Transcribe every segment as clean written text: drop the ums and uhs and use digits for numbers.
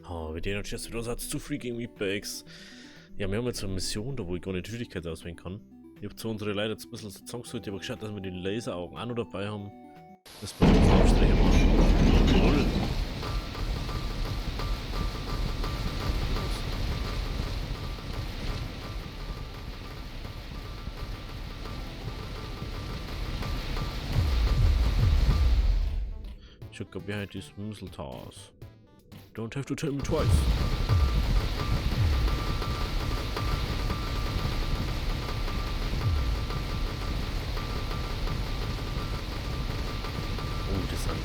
Oh, wir den jetzt wieder Satz zu Freaking Meatbags. Ja, wir haben jetzt eine Mission, da wo ich gar nicht die Schwierigkeit auswählen kann. Ich habe zu unsere Leute jetzt ein bisschen so zusammengesucht, ich habe geschaut, dass wir die Laseraugen auch noch dabei haben. Das wir uns Abstriche machen. Jawohl. Should go behind these mistletoes. Don't have to tell me twice. Oh, interessant.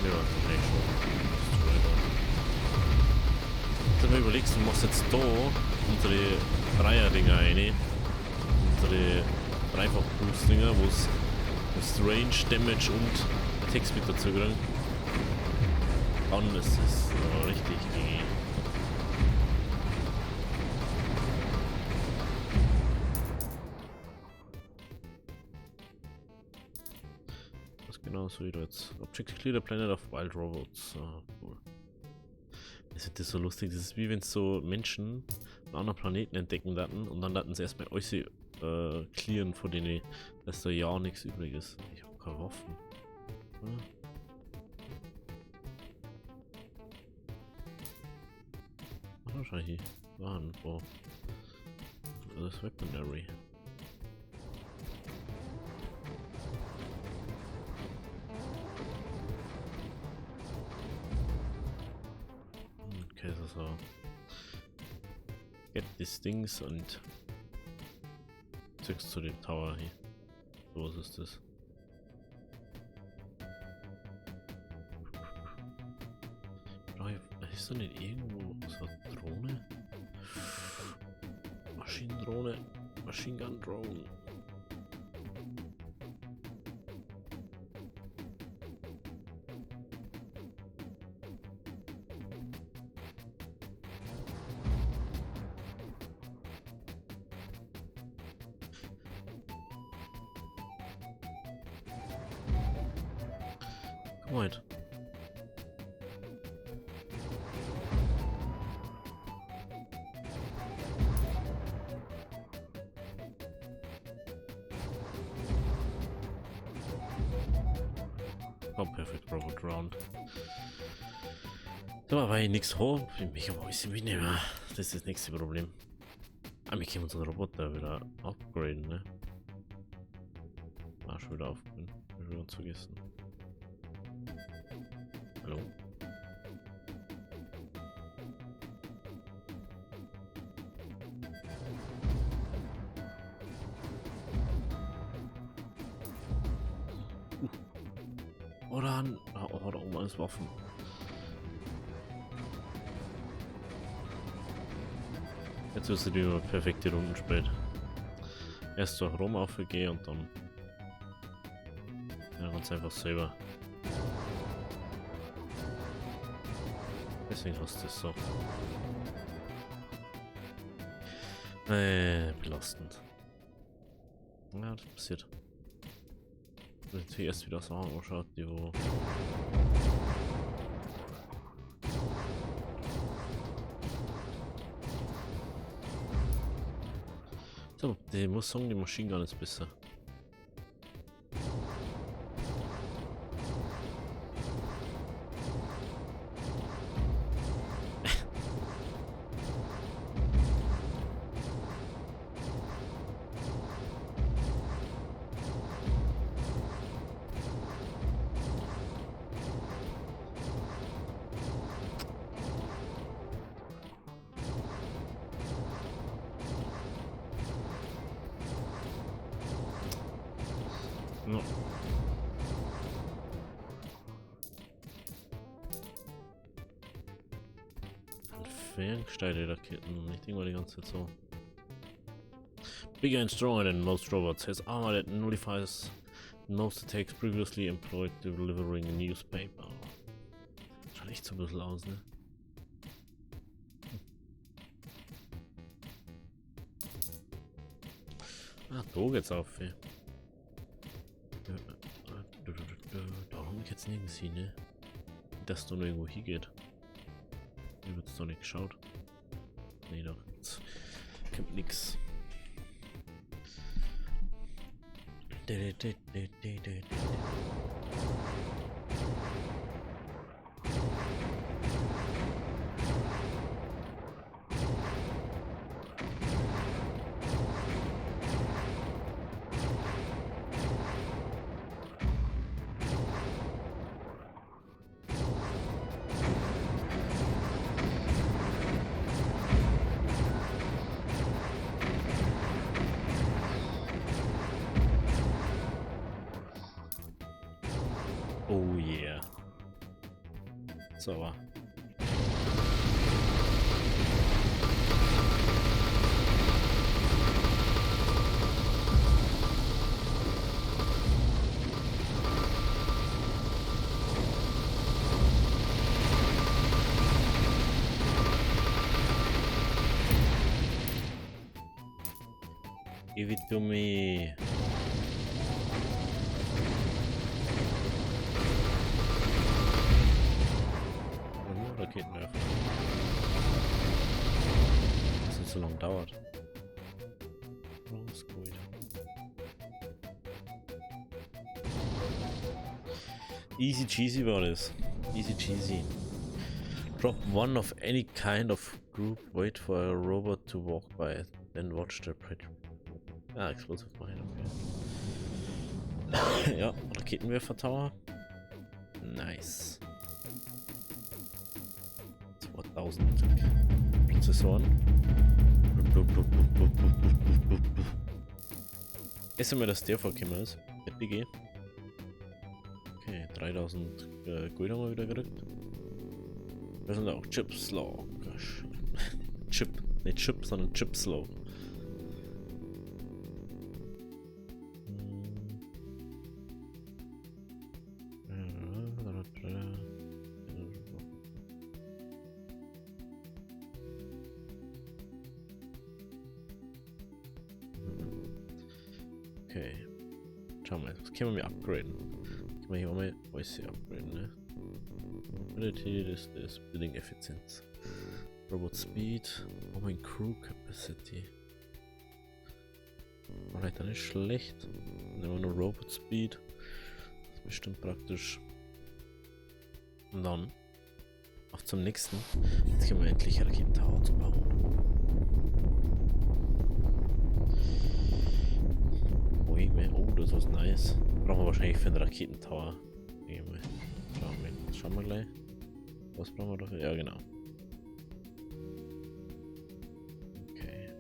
Ja, nee, schon. Wenn du überlegst, du machst jetzt da unsere Dreier-Dinger rein. Unsere Dreifach-Boost-Dinger, wo es Range, Damage und Attack-Speed dazu kriegen. Dann ist es richtig GG. Das genauso wie jetzt. Object clear the planet of wild robots. Cool. Das ist so lustig. Das ist wie wenn so Menschen einen anderen Planeten entdecken daten und dann daten sie erstmal alles clearen, von denen dass da ja nichts übrig ist. Ich habe keine Waffen. Hm. Ach, wahrscheinlich waren wo. Das Weaponary. Okay, so. Get these things und zügst zu dem Tower hier. So was ist das? Ist da nicht irgendwo so eine Drohne? Maschinendrohne, Machine Gun Drone. Right. Oh, perfect Robot Round. Da war ich nichts hoch. Ich habe ein bisschen mitnehmen. Das ist das nächste Problem. Aber wir können unseren Roboter wieder upgraden, ne? Ah, schon wieder aufgraden. Schon wieder vergessen. Hallo? Oder da oben alles Waffen. Jetzt wirst du die perfekte Runden spielen. Erst durch Rom aufgehen und dann ja, ganz einfach selber. Deswegen hast du es so. Belastend. Ja, das passiert. Wenn ich erst wieder Sachen anschaut, die wo. So, die muss sagen, die Maschine gar nicht besser. No. Ferngesteigerte Raketen, nicht irgendwann die ganze Zeit so. Bigger and stronger than most robots, has armor that nullifies most attacks previously employed delivering a newspaper. Schaut echt so ein bisschen aus, ne? Ah, da geht's auf. komme ich jetzt nirgends hin, ne? Dass da noch irgendwo hingeht. Hier wird's doch nicht geschaut. Nee, da kommt nix. Oh yeah. Sauber. Give it to me. Raketenwerfer. Das nicht so lange dauert. Oh, ist gut. Easy cheesy war das. Easy cheesy. Drop one of any kind of group, wait for a robot to walk by, then watch the predator. Ah, Explosive Mine, okay. Ja, Raketenwerfer Tower. Nice. 2000 Prozessoren. Essen wir, dass der vorgekommen ist. BG. Okay, 3000 Gold haben wir wieder gekriegt. Da sind auch Chips Low. Chip, nicht Chip, sondern Chips Low. Okay. Schauen wir mal, was können wir upgraden? Können wir hier auch mal alles hier upgraden, ne? Ability, das ist Building Effizienz. Robot Speed, oh mein Crew Capacity. Alright, dann nicht schlecht. Nehmen wir nur Robot Speed. Das ist bestimmt praktisch. Und dann auf zum nächsten. Jetzt können wir endlich Raketen-Tower zu bauen. Oh, das ist nice. Brauchen wir wahrscheinlich für einen Raketentower. Schauen wir gleich. Was brauchen wir dafür? Ja, genau. Okay.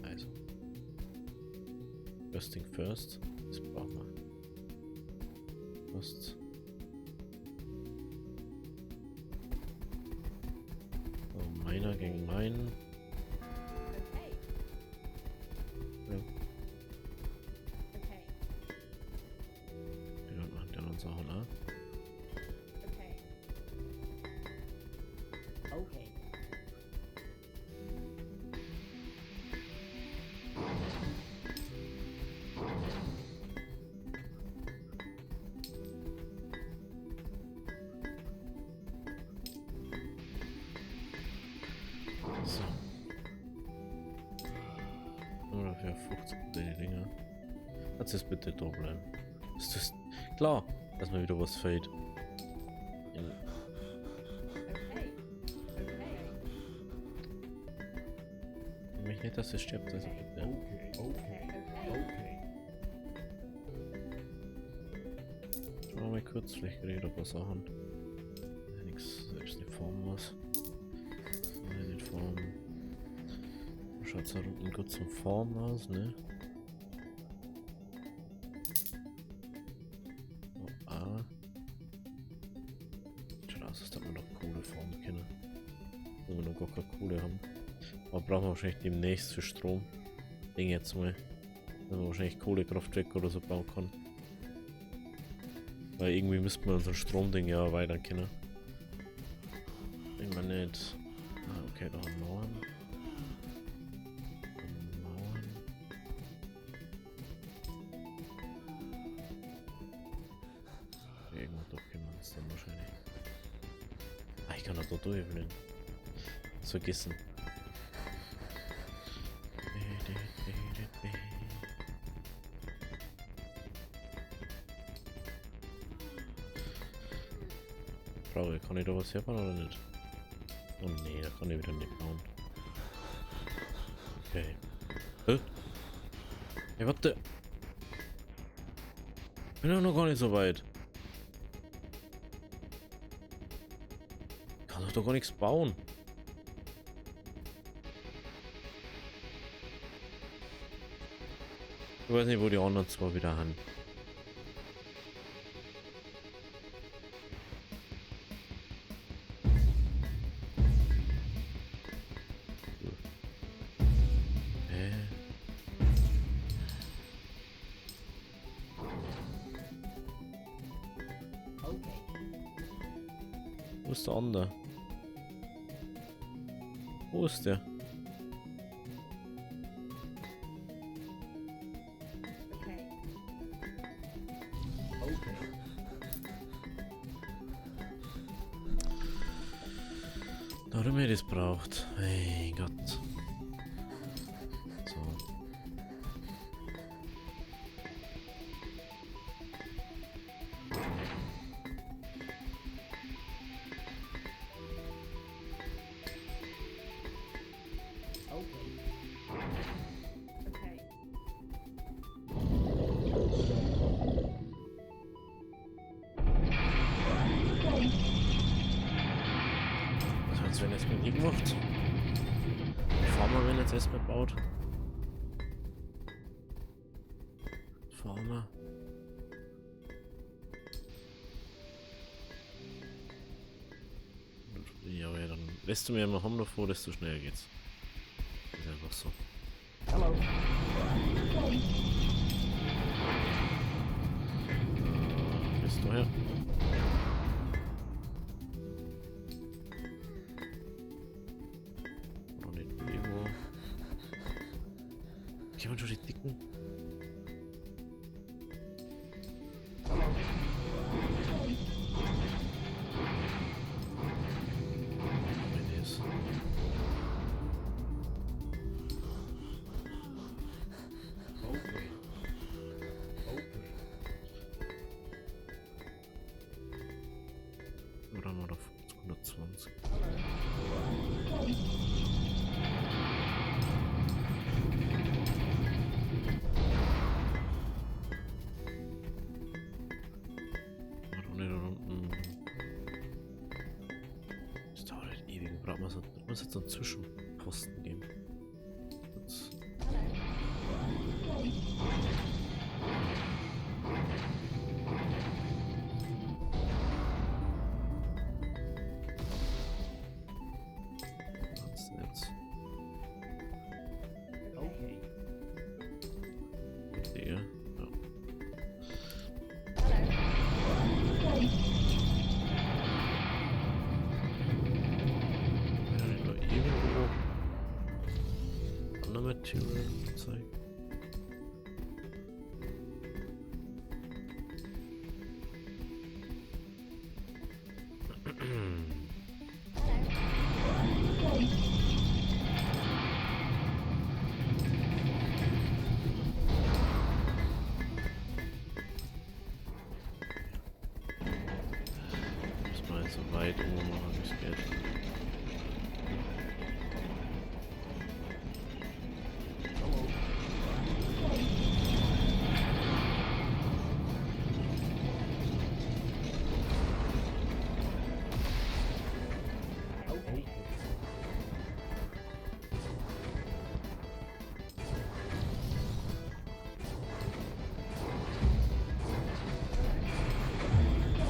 Also. First thing first. Das brauchen wir. First. So, meiner gegen meinen. Sachen, ne? Okay. So. Ungefähr 50 die Dinger. Lass es bitte da bleiben. Ist das klar, dass mir wieder was fällt? Ich möchte nicht, dass es stirbt, also bitte. Schauen wir mal kurz, vielleicht kriege ich noch was Sachen. Nichts, selbst die Form was. Die Form. Schaut da unten gut zum Form aus, ne? Wenn wir noch gar keine Kohle haben. Aber brauchen wir wahrscheinlich demnächst für Strom. Ding jetzt mal. Wenn man wahrscheinlich Kohlekraftwerke oder so bauen kann. Weil irgendwie müssten wir unser Stromding ja weiter kennen. Wenn man nicht. Ah, okay, da haben Mauern. ist dann wahrscheinlich. Ah, ich kann das doch durchwählen. Das vergessen. Frage, kann ich da was herbauen oder nicht? Oh nee, da kann ich wieder nicht bauen. Okay. Hey, warte. Bin doch noch gar nicht so weit. Kann doch gar nichts bauen. Ich weiß nicht, wo die anderen zwei wieder haben. Wo ist der andere? Wo ist der? Da hat er mir das braucht. Hey Gott. So. Was wenn jetzt mit ihm macht? Farmer, wenn jetzt erstmal baut. Farmer. Ja, dann lässt du mir mal Home davor, desto schneller geht's. Ist einfach so. Hallo. Bist du her? Noch nicht irgendwo. Gehen wir schon die dicken? Oder mal auf 120. Oder nicht da unten. Das dauert halt ewig. Muss jetzt einen Zwischenposten geben. Das jetzt. Der. Ja. Wenn er nicht nur irgendwo andere Material zeigt. Muss man jetzt so weit oben machen, das geht.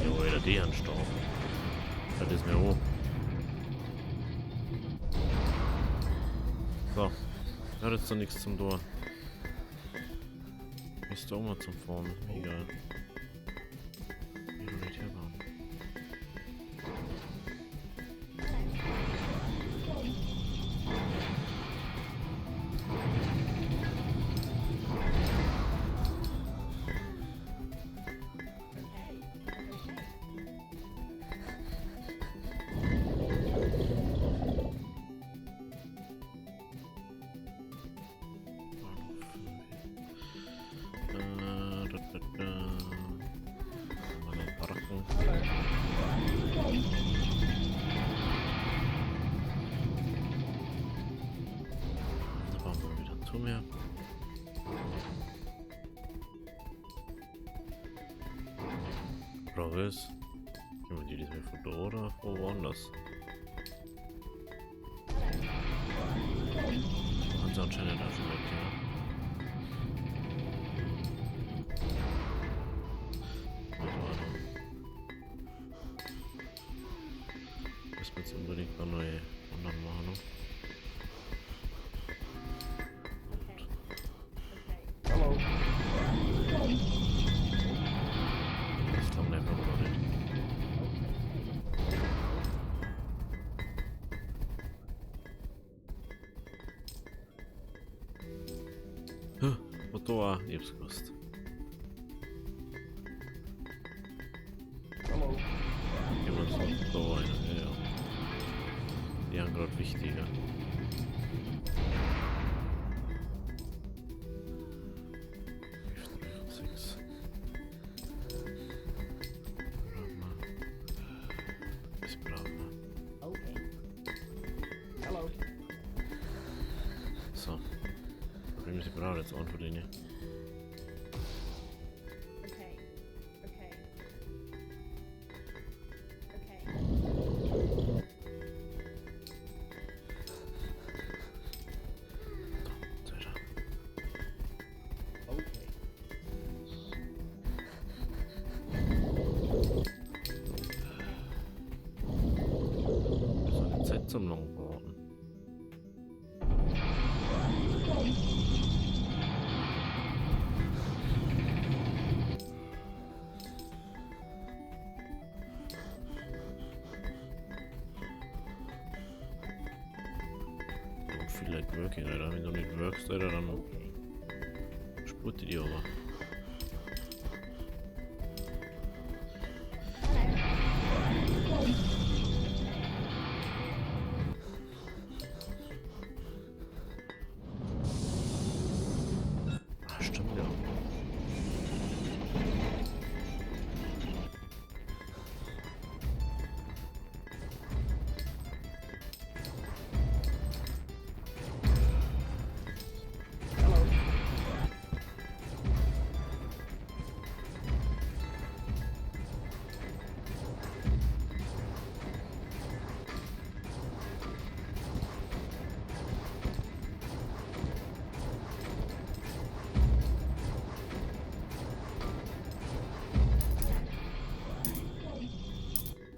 Jo, wieder die anstorben. Das ist mir hoch. So. Hat jetzt doch nichts zum Tor. Ist doch mal zum Fahren. Egal. Wie du nicht herbauen. Komm her. Provis. Gehen wir die diesmal von da oder von woanders? Haben sie anscheinend auch schon weg, ja. Müssen wir jetzt unbedingt noch neue anderen machen. Hello. Das glauben wir einfach noch nicht. Motor, ich hab's gewusst. Hello. Gehen wir uns noch da rein, ja. Die haben gerade wichtiger. Sechs. Ist brav. Okay. Hello. So. Wir müssen brav jetzt antworten. Okay. Okay. Okay. Okay. So eine Zeit zum Longboarden. Don't feel like working, Alter. Wenn du nicht workst, Alter, dann Okay. spurt die aber. Ah, stimmt ja. Hello.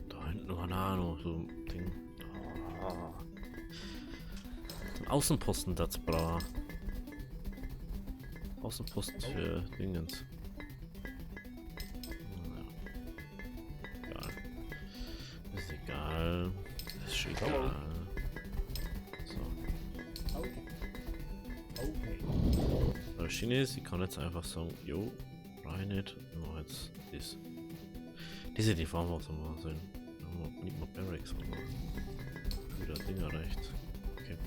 Da hinten noch eine Ahnung, so ein Ding. Oh. Ein Außenposten, das bra. Außenposten für Dingens. Ja. Egal. Das ist egal. Das ist egal. So. Okay. Okay. Der Chines, ich kann jetzt einfach sagen, jo, rein nicht, ich mach jetzt das. Diese die Farm auch so mal sein. Nicht mal Barracks machen. Wieder Ding erreicht. Okay.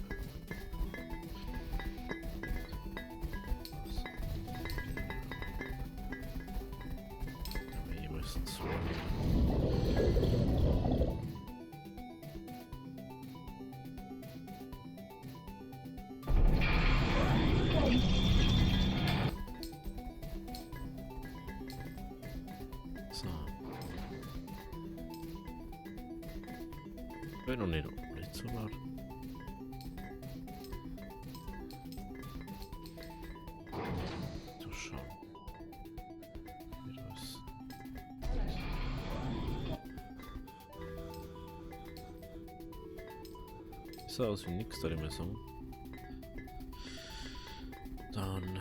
Aber hier müssen es so. Wenn noch nicht so laut. So schauen. Wie das. Sah aus wie nix da die Messung. Dann.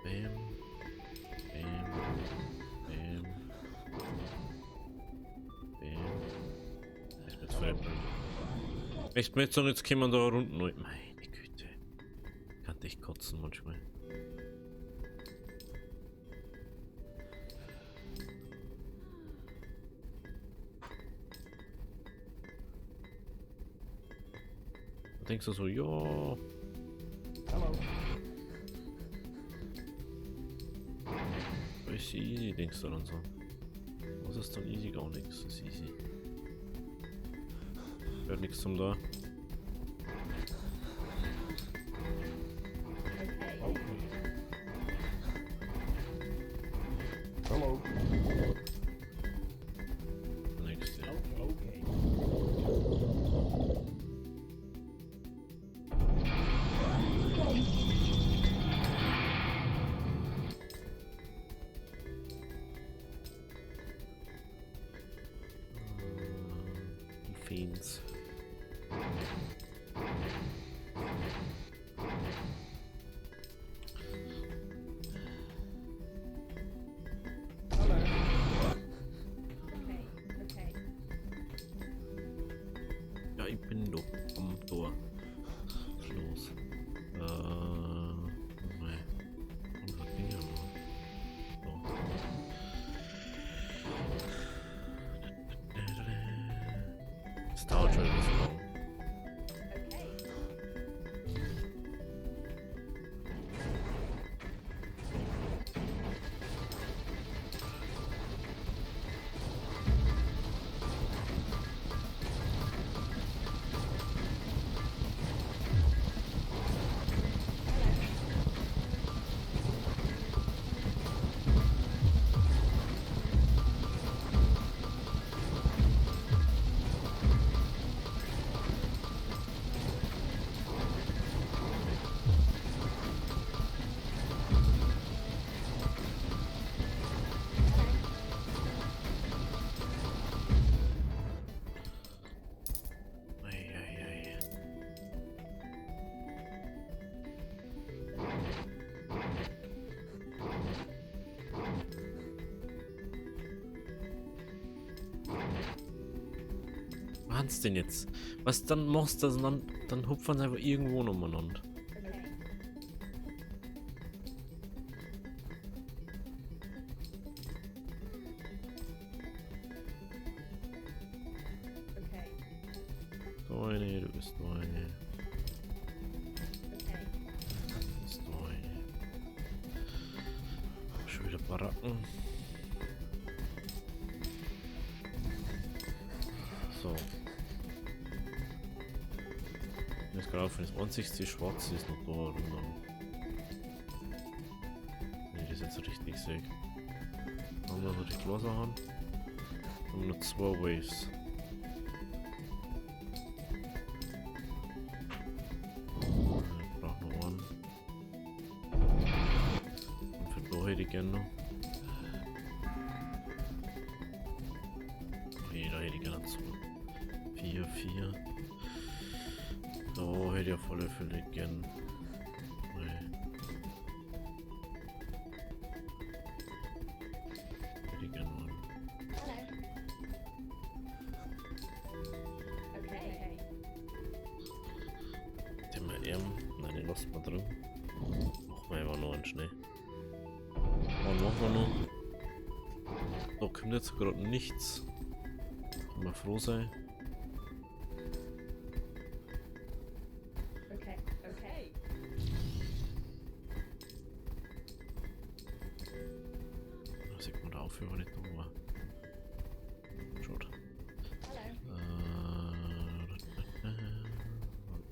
Bam. Bam. Bam. Bam. Ich bin zwei. Echt mit so, jetzt kann man da unten. Meine Güte. Kann dich kotzen manchmal. Da denkst du so, ja. Hello. Ist easy, denkst du dann so. Was ist dann easy? Gar nichts, das ist easy. Hört nichts zum da. Hello. Nächste. Okay. Fiends. Hello. Okay. Okay. Ja, ich bin doch am Tor. Was ist los? Nein. Und was ging ja noch? So. Star Trail ist long. Okay. Eieiei. Was denn jetzt? Was dann machst du, dann hupfen sie einfach irgendwo umeinander. Okay. Okay. So eine, du bist nur eine, Okay. du bist nur eine. Schon wieder Baracken. So. Mir ist gerade auf, das einzigste Schwarze ist noch da runter. Wenn ich das jetzt so richtig sehe. Haben wir noch die Klasse haben. Haben wir noch 2 Waves. Ich brauche noch einen. Und für da hätte ich gerne noch. Okay, da hätte ich gerne 2. 4, 4. Da hätte ich auf alle Fälle gern. Hätte ich gern einen. Okay. Den wir eben. Nein, den lassen wir drin. Machen wir einfach noch einen schnell. Und machen wir noch. Da kommt jetzt gerade nichts. Kann man froh sein. Okay. Okay. Da sieht man der Aufhörer nicht da war. Schaut.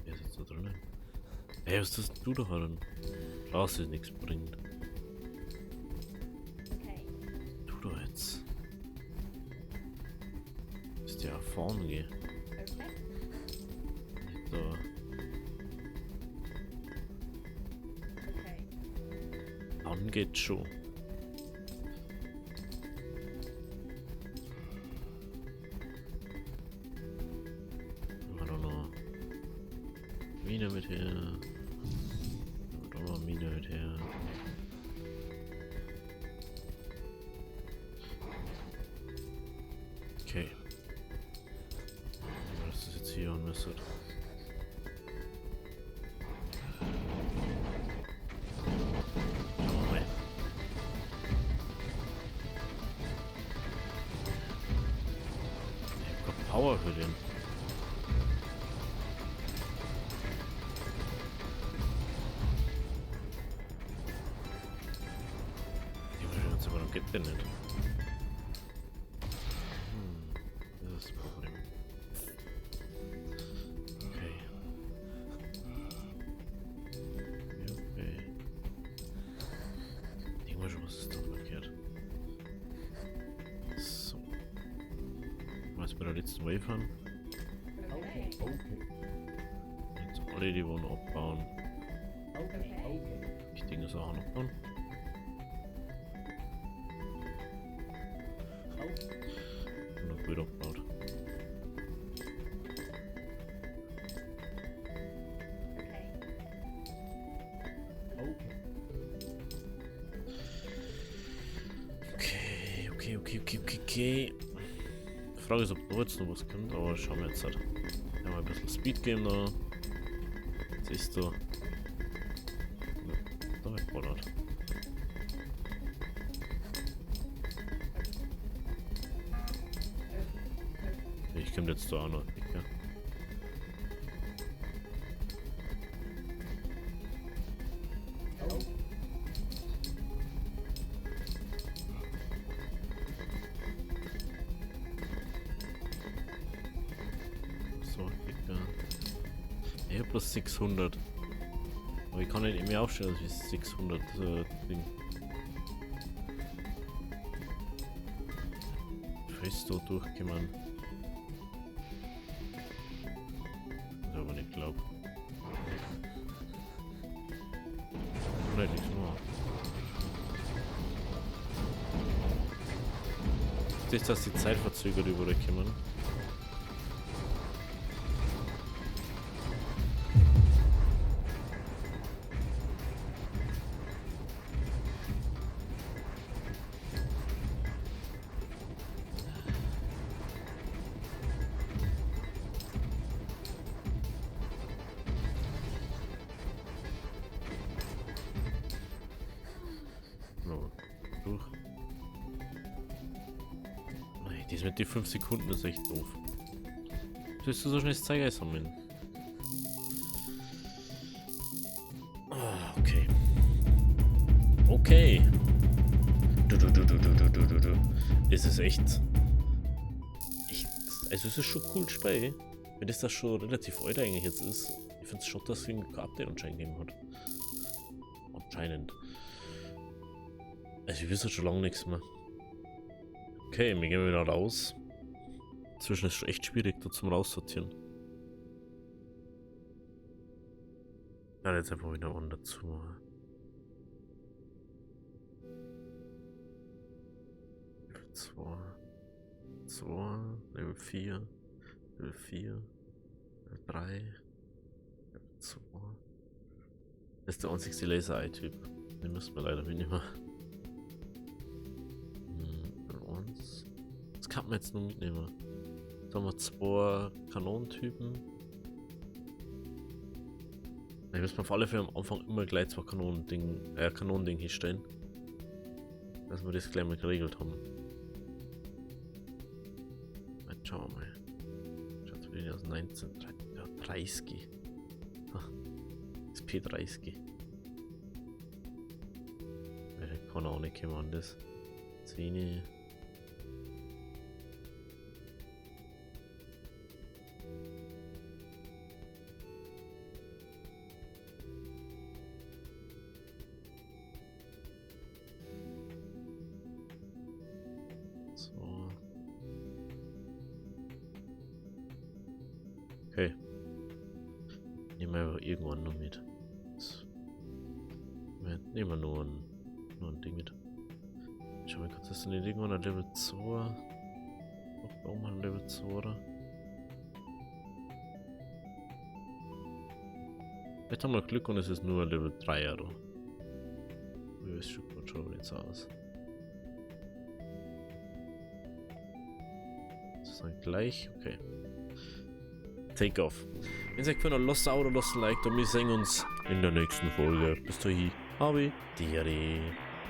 Wer ist jetzt da drinnen? Hey, was tust du da drin? Klar, dass es nichts bringt. Okay. Du da jetzt. Ist ja vorne gehen. Okay. Nicht da. Okay. Dann geht's schon. Haben wir da noch Mine mit her. Da noch Mine mit her. Okay. Was ist jetzt hier und was ist? Power für den. Die würde uns aber noch geht denn nicht. Das ist das Problem. Okay. Okay. Irgendwas, was ist da verkehrt? jetzt bei der letzten Wave an. Okay. Jetzt alle die Wohnung abbauen. Okay. Ich denke, es auch noch bauen. Und noch gut abgebaut. Okay. Die Frage ist, ob da jetzt noch was kommt, aber schauen wir jetzt halt. Ja, mal ein bisschen Speed geben da. Siehst du. Ja, da wird ballert. Ich komme jetzt da auch noch. Ja. So, ich hab bloß 600. Aber ich kann nicht mehr aufstellen, als ich 600 Ding. Fest da durchgekommen. Ich aber nicht glauben. Nicht nichts mehr. Das ist, dass die Zeit verzögert überkommen. Durch. Nein, das mit die 5 Sekunden ist echt doof. Willst du so schnell das Zeiger sammeln? Ah, okay. Okay. Du. Das ist echt. Also es ist schon cool Spiel. Wenn das schon relativ alt eigentlich jetzt ist. Ich finde es schon, dass es ein Update anscheinend gegeben hat. Anscheinend. Also ich wüsste schon lange nichts mehr. Okay, wir gehen wieder raus. Inzwischen ist es schon echt schwierig, da zum Raussortieren. Ja, jetzt einfach wieder an dazu. Level 2, Level 4, Level 4, Level 3, Level 2. Das ist der einzigste Laser-Eye-Typ. Den müssen wir leider mitnehmen. Das kann man jetzt nur mitnehmen. Da haben wir 2 Kanonentypen. Ich muss mir auf alle Fälle am Anfang immer gleich 2 Kanonending hinstellen. Dass wir das gleich mal geregelt haben. Jetzt schauen wir mal. Schaut wieder aus 1930. Das P30. Ich kann auch nicht kommen an das. 10. So. Okay. Nehmen wir aber irgendwann noch mit. Nehmen wir nur ein Ding mit. Schau mal kurz, das sind irgendwann ein Level 2. Auch mal ein Level 2, oder? Vielleicht haben wir Glück und es ist nur ein Level 3, oder? Das sieht schon nicht so aus. Das ist dann gleich, okay. Take off. Wenn es euch gefallen hat, lasst ein Abo, lasst ein Like und wir sehen uns in der nächsten Folge. Bis dahin, habe Diary.